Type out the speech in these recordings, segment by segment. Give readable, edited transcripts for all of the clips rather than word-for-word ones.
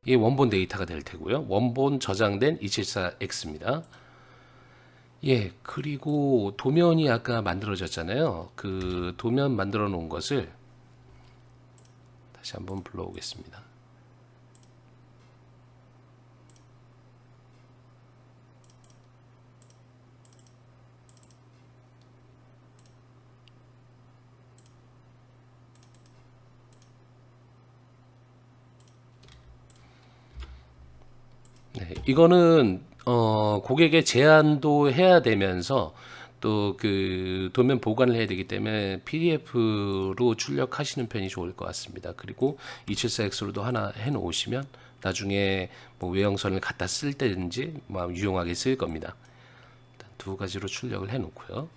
이게 원본 데이터가 될 테고요. 원본 저장된 274X입니다. 예, 그리고 도면이 아까 만들어졌잖아요. 그 도면 만들어 놓은 것을 다시 한번 불러오겠습니다. 네, 이거는 고객의 제한도 해야 되면서 또 그 도면 보관을 해야 되기 때문에 PDF로 출력하시는 편이 좋을 것 같습니다. 그리고 274X로도 하나 해 놓으시면 나중에 뭐 외형선을 갖다 쓸 때든지 뭐 유용하게 쓸 겁니다. 일단 두 가지로 출력을 해 놓고요.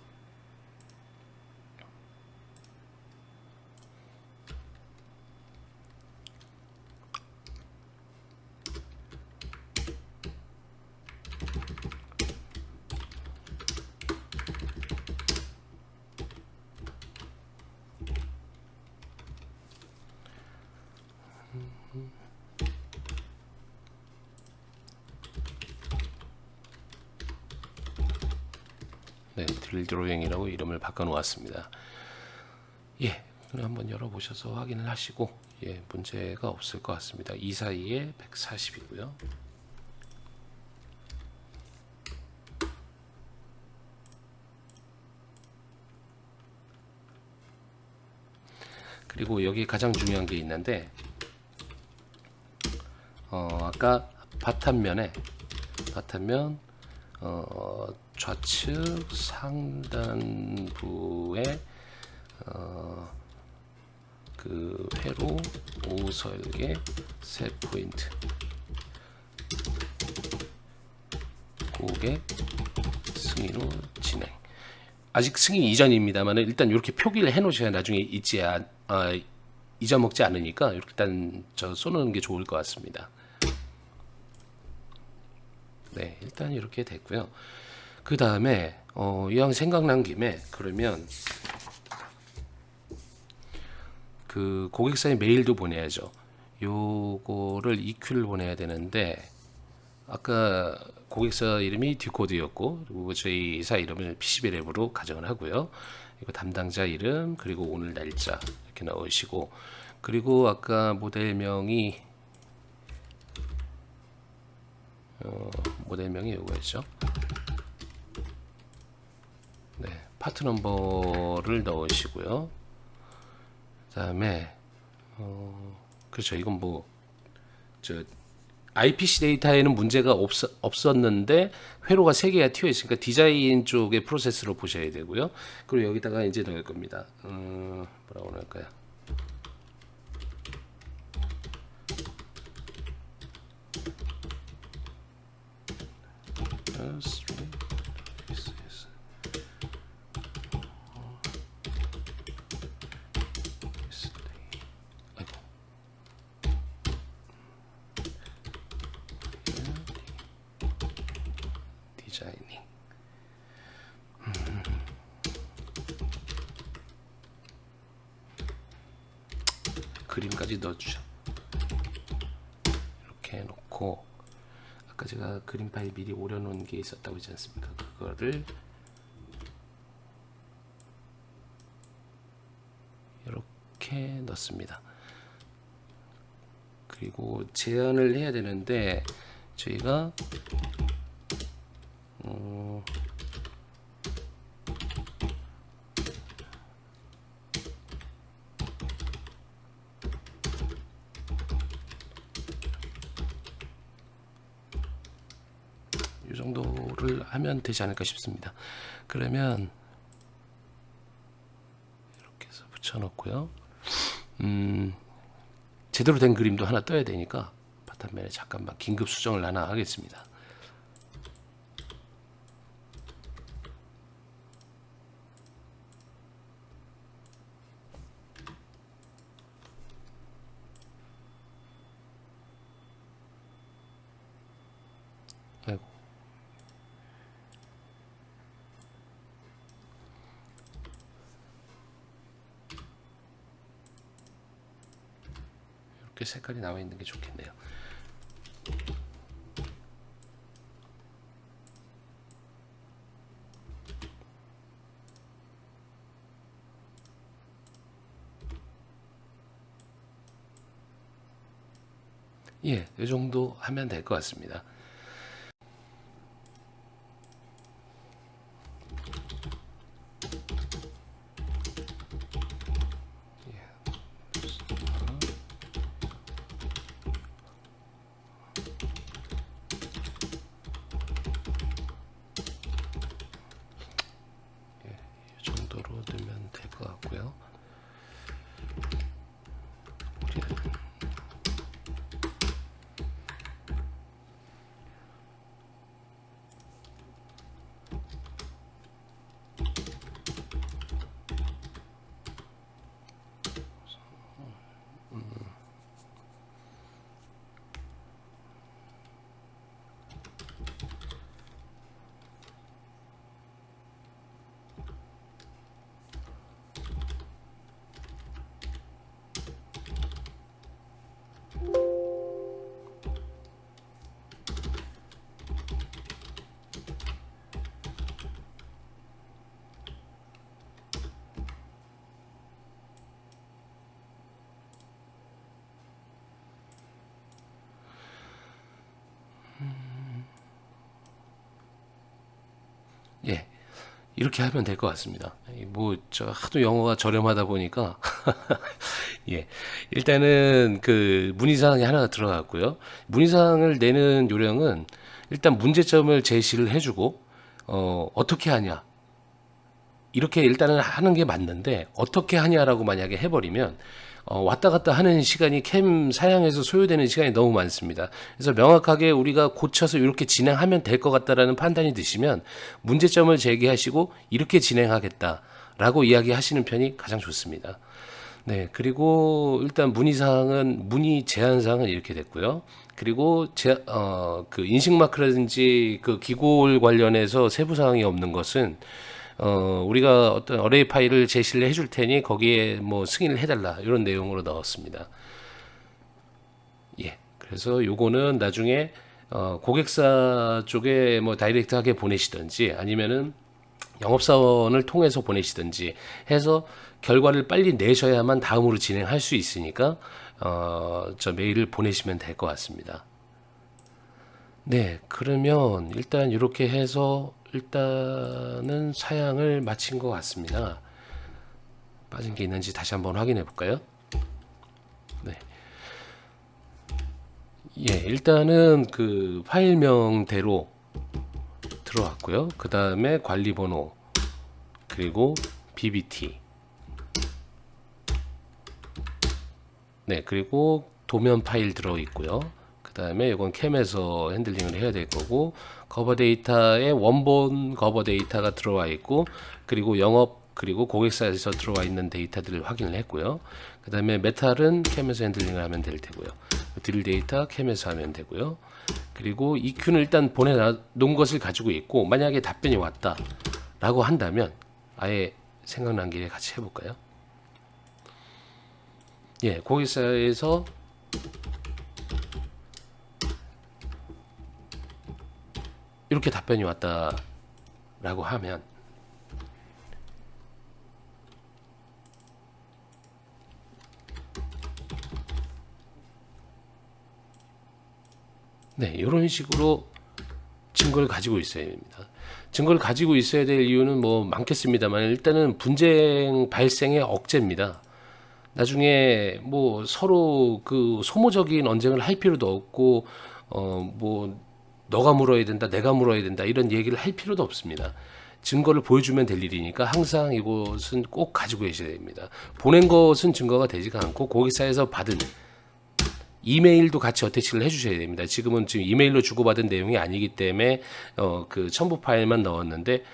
네, 드릴 드로잉이라고 이름을 바꿔 놓았습니다. 예, 한번 열어보셔서 확인을 하시고 예, 문제가 없을 것 같습니다. 242에 140이고요. 그리고 여기 가장 중요한 게 있는데 아까 바탕면 좌측 상단부에 그 회로 오후 설계 세 포인트 고객 승인 후 진행. 아직 승인 이전입니다만 일단 이렇게 표기를 해 놓으셔야 나중에 잊어먹지 않으니까 이렇게 일단 써놓는 게 좋을 것 같습니다. 네, 일단 이렇게 됐고요. 그 다음에 이왕 생각난 김에 그러면 그 고객사에 메일도 보내야죠. 요거를 EQ를 보내야 되는데 아까 고객사 이름이 디코드였고 그리고 저희 회사 이름을 PCB랩으로 가정을 하고요. 이거 담당자 이름 그리고 오늘 날짜 이렇게 넣으시고 그리고 아까 모델명이 모델명이 이거였죠. 네, 파트 넘버를 넣으시고요. 그다음에 그렇죠. 이건 뭐 저 IPC 데이터에는 문제가 없었는데 회로가 3개가 튀어 있으니까 디자인 쪽의 프로세스로 보셔야 되고요. 그리고 여기다가 이제 넣을 겁니다. 뭐라고 넣을까요? 디자이닝. 그림까지 넣어주죠. 이렇게 해놓고 아까 제가 그림 파일 미리 오려놓은 게 있었다고 했지 않습니까? 그거를 이렇게 넣습니다. 그리고 제한을 해야 되는데 저희가 이 정도를 하면 되지 않을까 싶습니다. 그러면 이렇게 해서 붙여놓고요. 제대로 된 그림도 하나 떠야 되니까 바탕면에 잠깐만 긴급 수정을 하나 하겠습니다. 아이고. 이렇게 색깔이 나와 있는 게 좋겠네요. 예, 이 정도 하면 될 것 같습니다. 이 정도로 넣으면 될 것 같고요. 예, 이렇게 하면 될 것 같습니다. 뭐 저 하도 영어가 저렴하다 보니까 예, 일단은 그 문의사항이 하나가 들어갔고요. 문의사항을 내는 요령은 일단 문제점을 제시를 해주고 어떻게 하냐, 이렇게 일단은 하는 게 맞는데 어떻게 하냐라고 만약에 해버리면 왔다 갔다 하는 시간이 캠 사양에서 소요되는 시간이 너무 많습니다. 그래서 명확하게 우리가 고쳐서 이렇게 진행하면 될 것 같다라는 판단이 드시면 문제점을 제기하시고 이렇게 진행하겠다라고 이야기하시는 편이 가장 좋습니다. 네, 그리고 일단 문의 제한 사항은 이렇게 됐고요. 그리고 그 인식 마크라든지 그 기골 관련해서 세부 사항이 없는 것은 우리가 어떤 어레이 파일을 제시를 해줄 테니 거기에 뭐 승인을 해달라 이런 내용으로 넣었습니다. 예, 그래서 요거는 나중에 고객사 쪽에 뭐 다이렉트하게 보내시든지 아니면은 영업사원을 통해서 보내시든지 해서 결과를 빨리 내셔야만 다음으로 진행할 수 있으니까 저 메일을 보내시면 될 것 같습니다. 네, 그러면 일단 이렇게 해서 일단은 사양을 마친 것 같습니다. 빠진 게 있는지 다시 한번 확인해 볼까요? 네. 예, 일단은 그 파일명대로 들어왔고요. 그 다음에 관리번호, 그리고 BBT. 네, 그리고 도면 파일 들어있고요. 그 다음에 이건 캠에서 핸들링을 해야 될 거고, 커버 데이터에 원본 커버 데이터가 들어와 있고, 그리고 영업, 그리고 고객사에서 들어와 있는 데이터들을 확인을 했고요. 그 다음에 메탈은 캠에서 핸들링을 하면 될 테고요. 드릴 데이터 캠에서 하면 되고요. 그리고 EQ는 일단 보내놓은 것을 가지고 있고, 만약에 답변이 왔다 라고 한다면 아예 생각난 길에 같이 해볼까요? 예, 고객사에서 이렇게 답변이 왔다 라고 하면 네, 이런 식으로 증거를 가지고 있어야 됩니다. 증거를 가지고 있어야 될 이유는 뭐 많겠습니다만 일단은 분쟁 발생의 억제입니다. 나중에 뭐 서로 그 소모적인 언쟁을 할 필요도 없고 뭐 너가 물어야 된다, 내가 물어야 된다 이런 얘기를 할 필요도 없습니다. 증거를 보여주면 될 일이니까 항상 이것은 꼭 가지고 계셔야 됩니다. 보낸 것은 증거가 되지가 않고 고객사에서 받은 이메일도 같이 어태치를 해주셔야 됩니다. 지금 이메일로 주고받은 내용이 아니기 때문에 그 첨부 파일만 넣었는데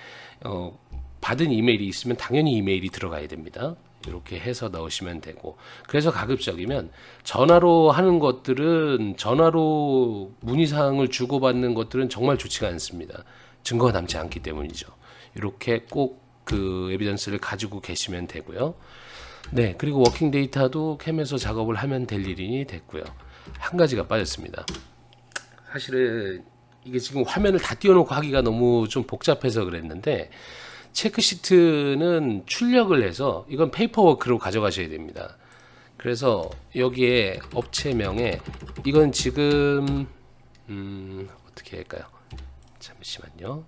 받은 이메일이 있으면 당연히 이메일이 들어가야 됩니다. 이렇게 해서 넣으시면 되고, 그래서 가급적이면 전화로 하는 것들은, 전화로 문의사항을 주고받는 것들은 정말 좋지가 않습니다. 증거가 남지 않기 때문이죠. 이렇게 꼭 그 에비던스를 가지고 계시면 되고요. 네, 그리고 워킹 데이터도 캠에서 작업을 하면 될 일이 됐고요. 한 가지가 빠졌습니다. 사실은 이게 지금 화면을 다 띄워놓고 하기가 너무 좀 복잡해서 그랬는데, 체크시트는 출력을 해서 이건 페이퍼워크로 가져가셔야 됩니다. 그래서 여기에 업체명에 이건 지금 어떻게 할까요? 잠시만요.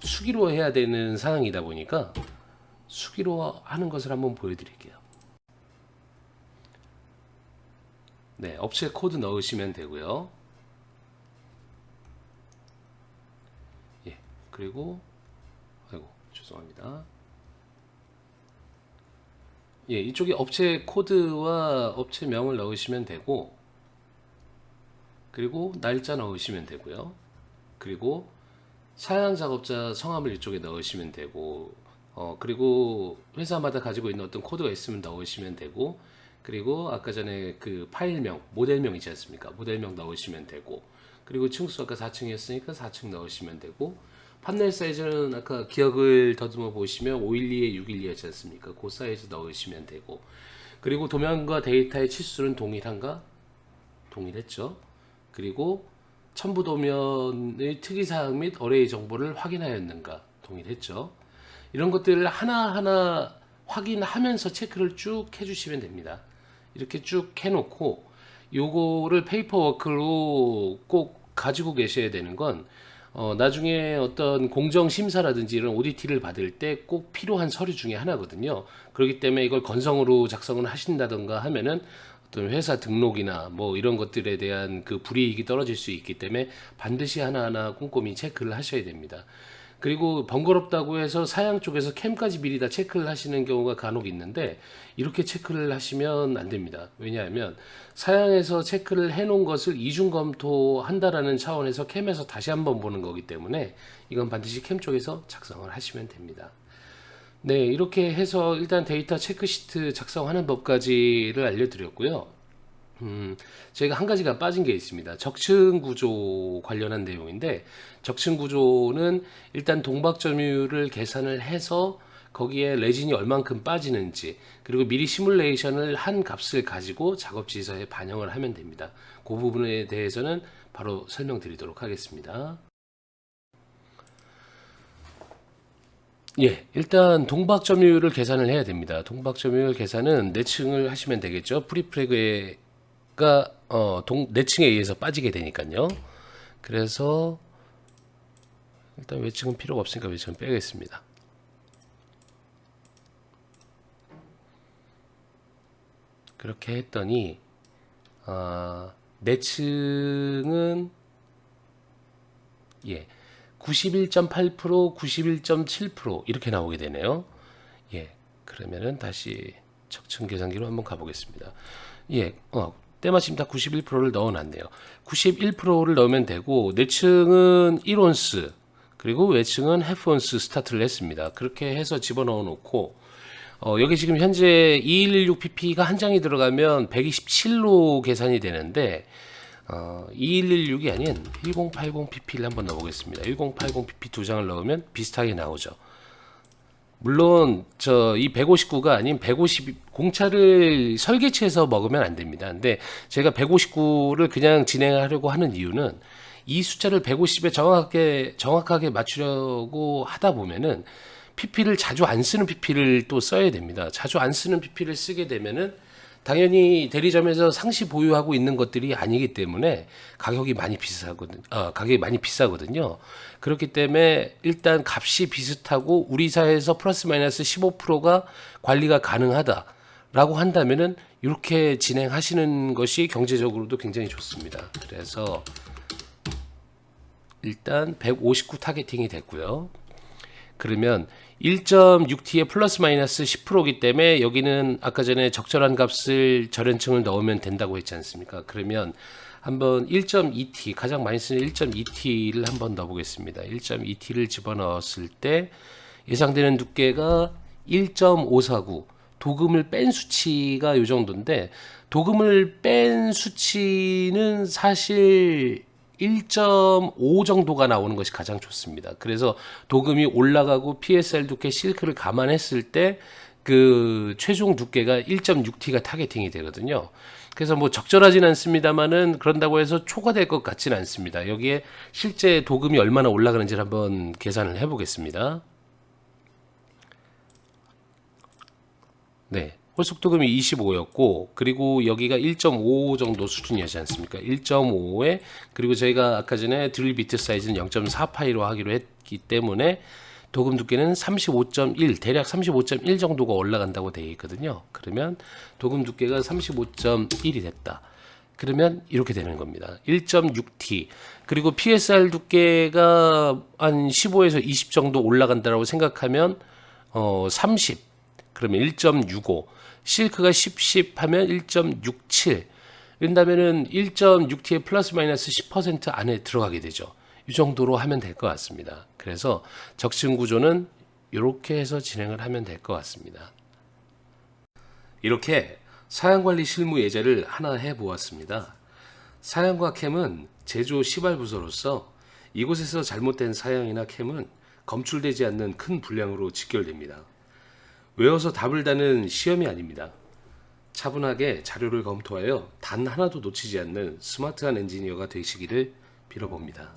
수기로 해야 되는 상황이다 보니까 수기로 하는 것을 한번 보여드릴게요. 네, 업체 코드 넣으시면 되고요. 예, 그리고 아이고 죄송합니다. 예, 이쪽에 업체 코드와 업체명을 넣으시면 되고, 그리고 날짜 넣으시면 되고요. 그리고 사양 작업자 성함을 이쪽에 넣으시면 되고, 그리고 회사마다 가지고 있는 어떤 코드가 있으면 넣으시면 되고, 그리고 아까 전에 그 파일명, 모델명 있지 않습니까? 모델명 넣으시면 되고, 그리고 층수 아까 4층이었으니까 4층 넣으시면 되고, 판넬 사이즈는 아까 기억을 더듬어 보시면 512에 612였지 않습니까? 그 사이즈 넣으시면 되고, 그리고 도면과 데이터의 치수는 동일한가? 동일했죠. 그리고 첨부 도면의 특이사항 및 어레이 정보를 확인하였는가? 동일했죠. 이런 것들을 하나하나 확인하면서 체크를 쭉 해주시면 됩니다. 이렇게 쭉 해놓고 요거를 페이퍼워크로 꼭 가지고 계셔야 되는 건 나중에 어떤 공정심사라든지 이런 오디티를 받을 때 꼭 필요한 서류 중에 하나거든요. 그렇기 때문에 이걸 건성으로 작성을 하신다던가 하면은 어떤 회사 등록이나 뭐 이런 것들에 대한 그 불이익이 떨어질 수 있기 때문에 반드시 하나하나 꼼꼼히 체크를 하셔야 됩니다. 그리고 번거롭다고 해서 사양 쪽에서 캠까지 미리 다 체크를 하시는 경우가 간혹 있는데 이렇게 체크를 하시면 안 됩니다. 왜냐하면 사양에서 체크를 해놓은 것을 이중 검토한다라는 차원에서 캠에서 다시 한번 보는 거기 때문에 이건 반드시 캠 쪽에서 작성을 하시면 됩니다. 네, 이렇게 해서 일단 데이터 체크시트 작성하는 법까지를 알려드렸고요. 저희가 한 가지가 빠진 게 있습니다. 적층 구조 관련한 내용인데, 적층 구조는 일단 동박 점유율을 계산을 해서 거기에 레진이 얼만큼 빠지는지, 그리고 미리 시뮬레이션을 한 값을 가지고 작업 지서에 반영을 하면 됩니다. 그 부분에 대해서는 바로 설명드리도록 하겠습니다. 예, 일단 동박 점유율을 계산을 해야 됩니다. 동박 점유율 계산은 내층을 하시면 되겠죠. 프리프레그가 내층에 의해서 빠지게 되니까요. 그래서 일단 외층은 필요가 없으니까 외층은 빼겠습니다. 그렇게 했더니 내층은 예. 91.8%, 91.7% 이렇게 나오게 되네요. 예, 그러면은 다시 적층 계산기로 한번 가보겠습니다. 예, 때마침 다 91%를 넣어놨네요. 91%를 넣으면 되고 내층은 1온스 그리고 외층은 해프온스 스타트를 했습니다. 그렇게 해서 집어넣어 놓고 여기 지금 현재 2116pp가 한 장이 들어가면 127로 계산이 되는데 2116이 아닌 1080pp를 한번 넣어보겠습니다. 1080pp 두 장을 넣으면 비슷하게 나오죠. 물론 이 159가 아닌 150 공차를 설계치해서 먹으면 안 됩니다. 근데 제가 159를 그냥 진행하려고 하는 이유는 이 숫자를 150에 정확하게 맞추려고 하다 보면은 pp를 자주 안 쓰는 pp를 또 써야 됩니다. 자주 안 쓰는 pp를 쓰게 되면은 당연히 대리점에서 상시 보유하고 있는 것들이 아니기 때문에 가격이 많이 비싸거든요. 그렇기 때문에 일단 값이 비슷하고 우리 사회에서 플러스 마이너스 15%가 관리가 가능하다라고 한다면은 이렇게 진행하시는 것이 경제적으로도 굉장히 좋습니다. 그래서 일단 159 타겟팅이 됐고요. 그러면 1.6t의 플러스 마이너스 10%이기 때문에 여기는 아까 전에 적절한 값을 절연층을 넣으면 된다고 했지 않습니까? 그러면 한번 1.2t 가장 많이 쓰는 1.2t를 한번 넣어보겠습니다. 1.2t를 집어넣었을 때 예상되는 두께가 1.549 도금을 뺀 수치가 이 정도인데 도금을 뺀 수치는 사실 1.5 정도가 나오는 것이 가장 좋습니다. 그래서 도금이 올라가고 PSR 두께 실크를 감안했을 때 그 최종 두께가 1.6T가 타겟팅이 되거든요. 그래서 뭐 적절하진 않습니다만은 그런다고 해서 초과될 것 같지는 않습니다. 여기에 실제 도금이 얼마나 올라가는지를 한번 계산을 해보겠습니다. 네. 홀속 도금이 25였고 그리고 여기가 1.5 정도 수준이었지 않습니까? 1.5에 그리고 저희가 아까 전에 드릴 비트 사이즈는 0.4파이로 하기로 했기 때문에 도금 두께는 35.1 대략 35.1 정도가 올라간다고 되어 있거든요. 그러면 도금 두께가 35.1이 됐다. 그러면 이렇게 되는 겁니다. 1.6T 그리고 PSR 두께가 한 15에서 20 정도 올라간다고 생각하면 30 그러면 1.65 실크가 10 하면 1.67 이런다면은 1.6T의 플러스 마이너스 10% 안에 들어가게 되죠. 이 정도로 하면 될 것 같습니다. 그래서 적층 구조는 이렇게 해서 진행을 하면 될 것 같습니다. 이렇게 사양관리 실무 예제를 하나 해보았습니다. 사양과 캠은 제조 시발 부서로서 이곳에서 잘못된 사양이나 캠은 검출되지 않는 큰 분량으로 직결됩니다. 외워서 답을 다는 시험이 아닙니다. 차분하게 자료를 검토하여 단 하나도 놓치지 않는 스마트한 엔지니어가 되시기를 빌어봅니다.